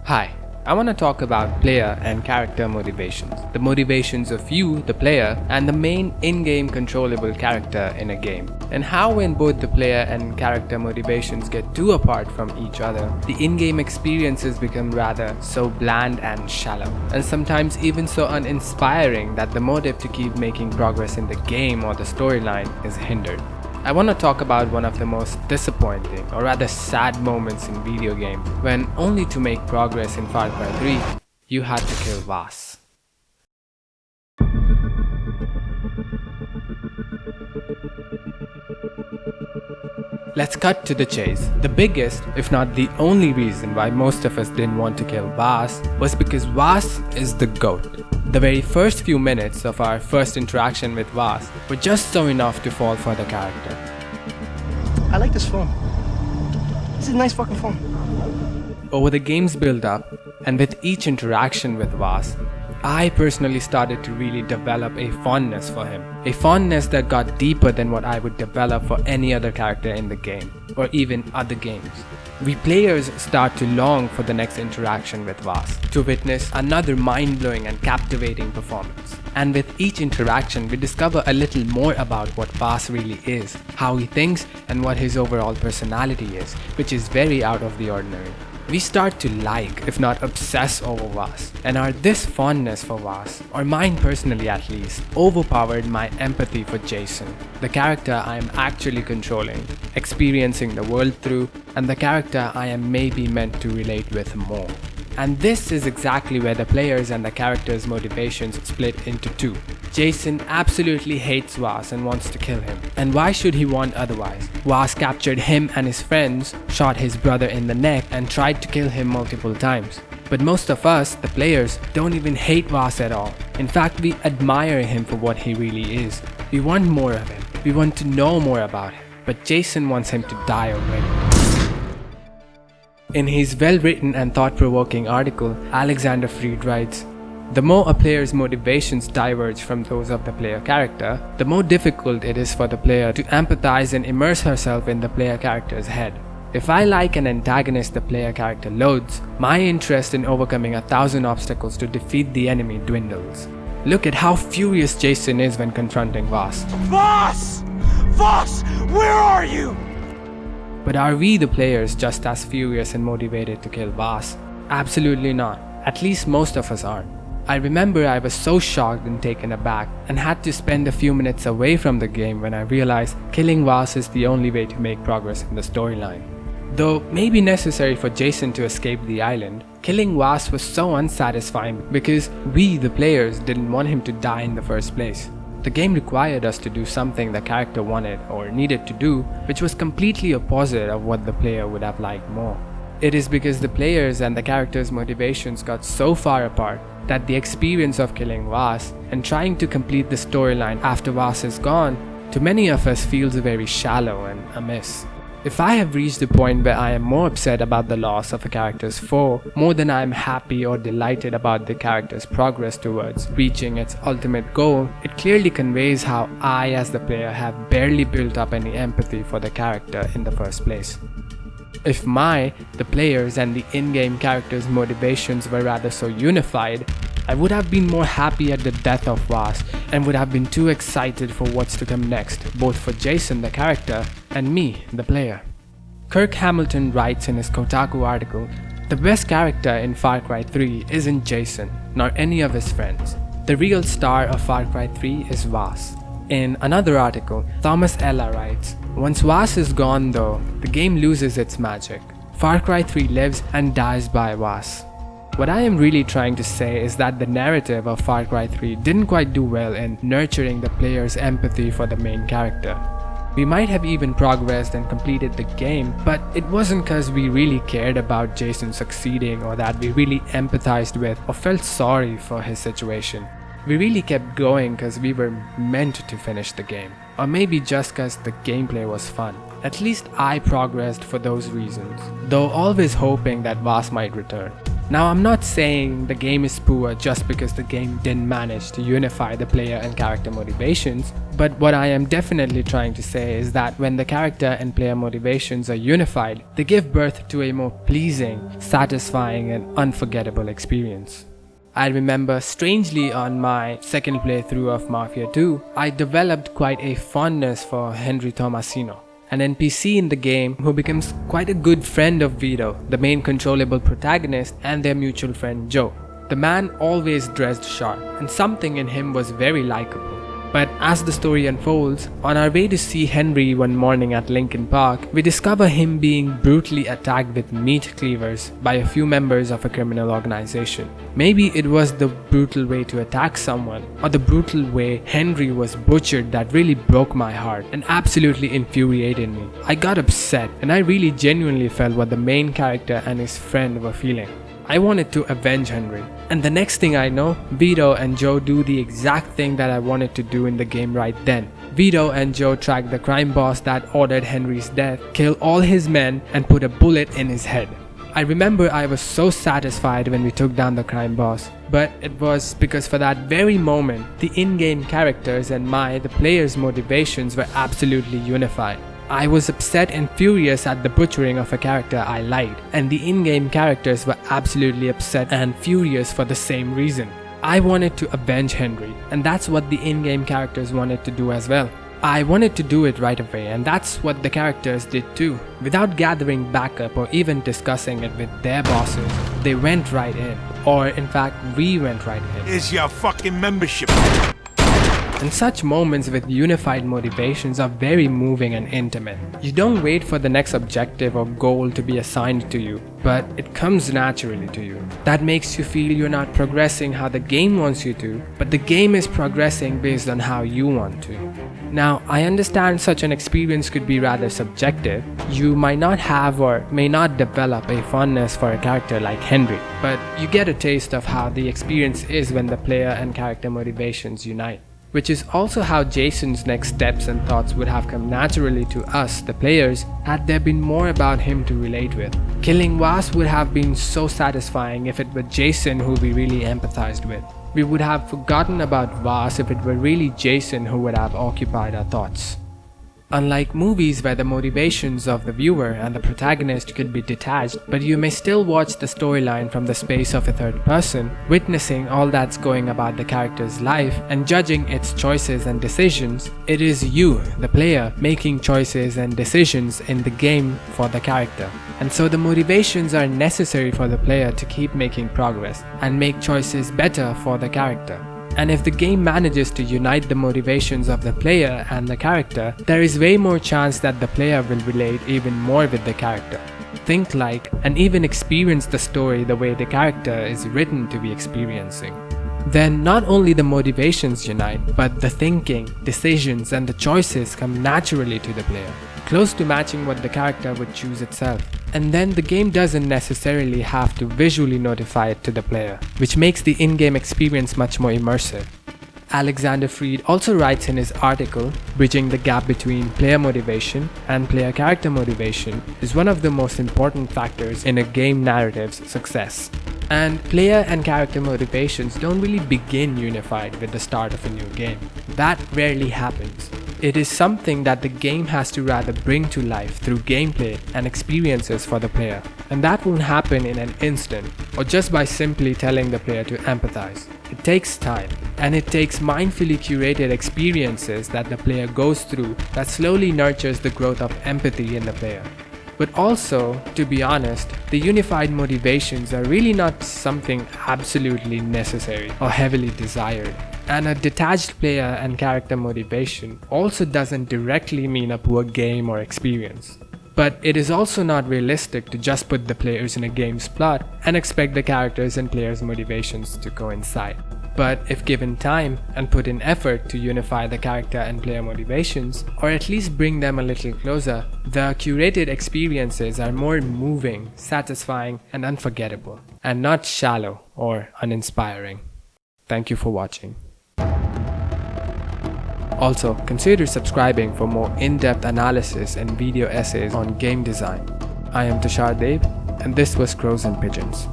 Hi, I want to talk about player and character motivations. The motivations of you, the player, and the main in-game controllable character in a game. And how when both the player and character motivations get too apart from each other, the in-game experiences become rather so bland and shallow. And sometimes even so uninspiring that the motive to keep making progress in the game or the storyline is hindered. I want to talk about one of the most disappointing or rather sad moments in video games when only to make progress in Far Cry 3, you had to kill Vaas. Let's cut to the chase. The biggest, if not the only reason why most of us didn't want to kill Vaas was because Vaas is the GOAT. The very first few minutes of our first interaction with Vaas were just so enough to fall for the character. I like this phone. This is a nice fucking phone. Over the game's build-up, and with each interaction with Vaas, I personally started to really develop a fondness for him. A fondness that got deeper than what I would develop for any other character in the game, or even other games. We players start to long for the next interaction with Vaas, to witness another mind-blowing and captivating performance. And with each interaction, we discover a little more about what Vaas really is, how he thinks, and what his overall personality is, which is very out of the ordinary. We start to like, if not obsess over Vaas, and this fondness for Vaas, or mine personally at least, overpowered my empathy for Jason, the character I am actually controlling, experiencing the world through, and the character I am maybe meant to relate with more. And this is exactly where the players and the characters' motivations split into two. Jason absolutely hates Vaas and wants to kill him. And why should he want otherwise? Vaas captured him and his friends, shot his brother in the neck, and tried to kill him multiple times. But most of us, the players, don't even hate Vaas at all. In fact, we admire him for what he really is. We want more of him. We want to know more about him. But Jason wants him to die already. In his well-written and thought-provoking article, Alexander Freed writes, "The more a player's motivations diverge from those of the player character, the more difficult it is for the player to empathize and immerse herself in the player character's head. If I like an antagonist the player character loads, my interest in overcoming 1,000 obstacles to defeat the enemy dwindles. Look at how furious Jason is when confronting Vaas. Vaas! Vaas! Where are you? But are we the players just as furious and motivated to kill Vaas? Absolutely not. At least most of us aren't. I remember I was so shocked and taken aback and had to spend a few minutes away from the game when I realized killing Vaas is the only way to make progress in the storyline. Though maybe necessary for Jason to escape the island, killing Vaas was so unsatisfying because we, the players, didn't want him to die in the first place. The game required us to do something the character wanted or needed to do, which was completely opposite of what the player would have liked more. It is because the players and the characters' motivations got so far apart that the experience of killing Vaas and trying to complete the storyline after Vaas is gone, to many of us feels very shallow and amiss. If I have reached the point where I am more upset about the loss of a character's foe more than I am happy or delighted about the character's progress towards reaching its ultimate goal, it clearly conveys how I as the player have barely built up any empathy for the character in the first place. If the players and the in-game characters' motivations were rather so unified, I would have been more happy at the death of Vaas and would have been too excited for what's to come next, both for Jason the character and me, the player. Kirk Hamilton writes in his Kotaku article, "The best character in Far Cry 3 isn't Jason, nor any of his friends. The real star of Far Cry 3 is Vaas." In another article, Thomas Ella writes, "Once Vaas is gone though, the game loses its magic. Far Cry 3 lives and dies by Vaas." What I am really trying to say is that the narrative of Far Cry 3 didn't quite do well in nurturing the player's empathy for the main character. We might have even progressed and completed the game, but it wasn't because we really cared about Jason succeeding or that we really empathized with or felt sorry for his situation. We really kept going because we were meant to finish the game, or maybe just because the gameplay was fun. At least I progressed for those reasons, though always hoping that Vaas might return. Now, I'm not saying the game is poor just because the game didn't manage to unify the player and character motivations, but what I am definitely trying to say is that when the character and player motivations are unified, they give birth to a more pleasing, satisfying, and unforgettable experience. I remember strangely on my second playthrough of Mafia II, I developed quite a fondness for Henry Tomasino, an NPC in the game who becomes quite a good friend of Vito, the main controllable protagonist, and their mutual friend Joe. The man always dressed sharp, and something in him was very likable. But as the story unfolds, on our way to see Henry one morning at Lincoln Park, we discover him being brutally attacked with meat cleavers by a few members of a criminal organization. Maybe it was the brutal way to attack someone, or the brutal way Henry was butchered that really broke my heart and absolutely infuriated me. I got upset, and I really genuinely felt what the main character and his friend were feeling. I wanted to avenge Henry. And the next thing I know, Vito and Joe do the exact thing that I wanted to do in the game right then. Vito and Joe track the crime boss that ordered Henry's death, kill all his men, and put a bullet in his head. I remember I was so satisfied when we took down the crime boss, but it was because for that very moment, the in-game characters and the player's motivations were absolutely unified. I was upset and furious at the butchering of a character I liked, and the in-game characters were absolutely upset and furious for the same reason. I wanted to avenge Henry, and that's what the in-game characters wanted to do as well. I wanted to do it right away, and that's what the characters did too. Without gathering backup or even discussing it with their bosses, they went right in. Or in fact, we went right in. Is your fucking membership? And such moments with unified motivations are very moving and intimate. You don't wait for the next objective or goal to be assigned to you, but it comes naturally to you. That makes you feel you're not progressing how the game wants you to, but the game is progressing based on how you want to. Now, I understand such an experience could be rather subjective. You might not have or may not develop a fondness for a character like Henry, but you get a taste of how the experience is when the player and character motivations unite. Which is also how Jason's next steps and thoughts would have come naturally to us, the players, had there been more about him to relate with. Killing Vaas would have been so satisfying if it were Jason who we really empathized with. We would have forgotten about Vaas if it were really Jason who would have occupied our thoughts. Unlike movies where the motivations of the viewer and the protagonist could be detached, but you may still watch the storyline from the space of a third person, witnessing all that's going about the character's life and judging its choices and decisions, it is you, the player, making choices and decisions in the game for the character. And so the motivations are necessary for the player to keep making progress and make choices better for the character. And if the game manages to unite the motivations of the player and the character, there is way more chance that the player will relate even more with the character, think like, and even experience the story the way the character is written to be experiencing. Then not only the motivations unite, but the thinking, decisions, and the choices come naturally to the player, close to matching what the character would choose itself. And then the game doesn't necessarily have to visually notify it to the player, which makes the in-game experience much more immersive. Alexander Freed also writes in his article, bridging the gap between player motivation and player character motivation is one of the most important factors in a game narrative's success. And player and character motivations don't really begin unified with the start of a new game. That rarely happens. It is something that the game has to rather bring to life through gameplay and experiences for the player. And that won't happen in an instant, or just by simply telling the player to empathize. It takes time, and it takes mindfully curated experiences that the player goes through that slowly nurtures the growth of empathy in the player. But also, to be honest, the unified motivations are really not something absolutely necessary or heavily desired. And a detached player and character motivation also doesn't directly mean a poor game or experience. But it is also not realistic to just put the players in a game's plot and expect the characters and players' motivations to coincide. But if given time and put in effort to unify the character and player motivations, or at least bring them a little closer, the curated experiences are more moving, satisfying, and unforgettable, and not shallow or uninspiring. Thank you for watching. Also, consider subscribing for more in-depth analysis and video essays on game design. I am Tushar, and this was Crows and Pigeons.